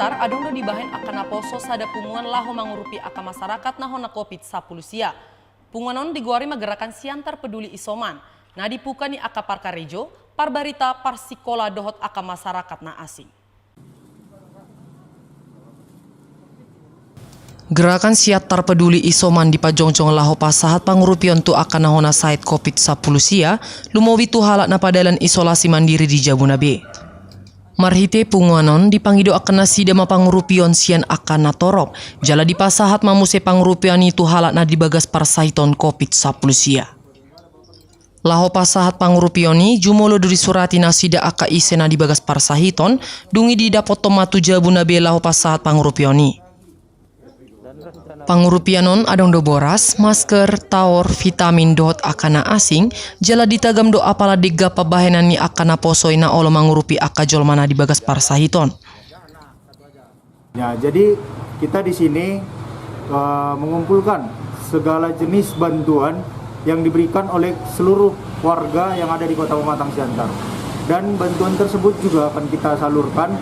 siantar adong do dibahen akan poso sada punguan laho mangurupi akan masyarakat nahona COVID-10 sia. Punguanon diguari magerakan siantar peduli isoman. Nah dipuka ni aka parkarejo, parbarita parsikola dohot akan masyarakat na asing. Gerakan siatar peduli isoman di pajongjong laho pasahat pangurupion tu akan nahona sait COVID-10 sia, lumowi tu halak na padalan isolasi mandiri di Jabunabe. Marhite punguanon dipanggido akan nasida mapangurupion sian akan natorop, jala di pasahat mamuse pangurupion itu halak na dibagas parsaiton COVID-10 sia. Laho pasahat pangurupioni jumolo dari surati nasida aka isena dibagas parsahiton, dungi di dapot tomatu Jabunabe laho pasahat pangurupioni. Pangurupianon adong do boras, masker, taor, vitamin dot akana asing, jala ditagam do apala diga pabahenan ni akana posoi na olo mangurupi aka jolmana dibagas parsahiton. Ya, jadi kita di sini mengumpulkan segala jenis bantuan yang diberikan oleh seluruh warga yang ada di Kota Pematang Siantar. Dan bantuan tersebut juga akan kita salurkan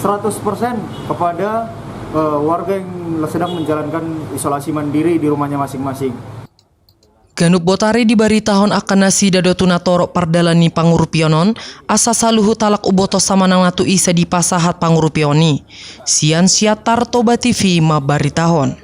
100% kepada warga yang sedang menjalankan isolasi mandiri di rumahnya masing-masing. Ganup botari dibari tahun akan nasi dadotuna torok pardalani pangurupionon, asa saluhu talak uboto sama nang natu isa di pasahat pangurupioni. Sian siatar Toba TV mabari tahun.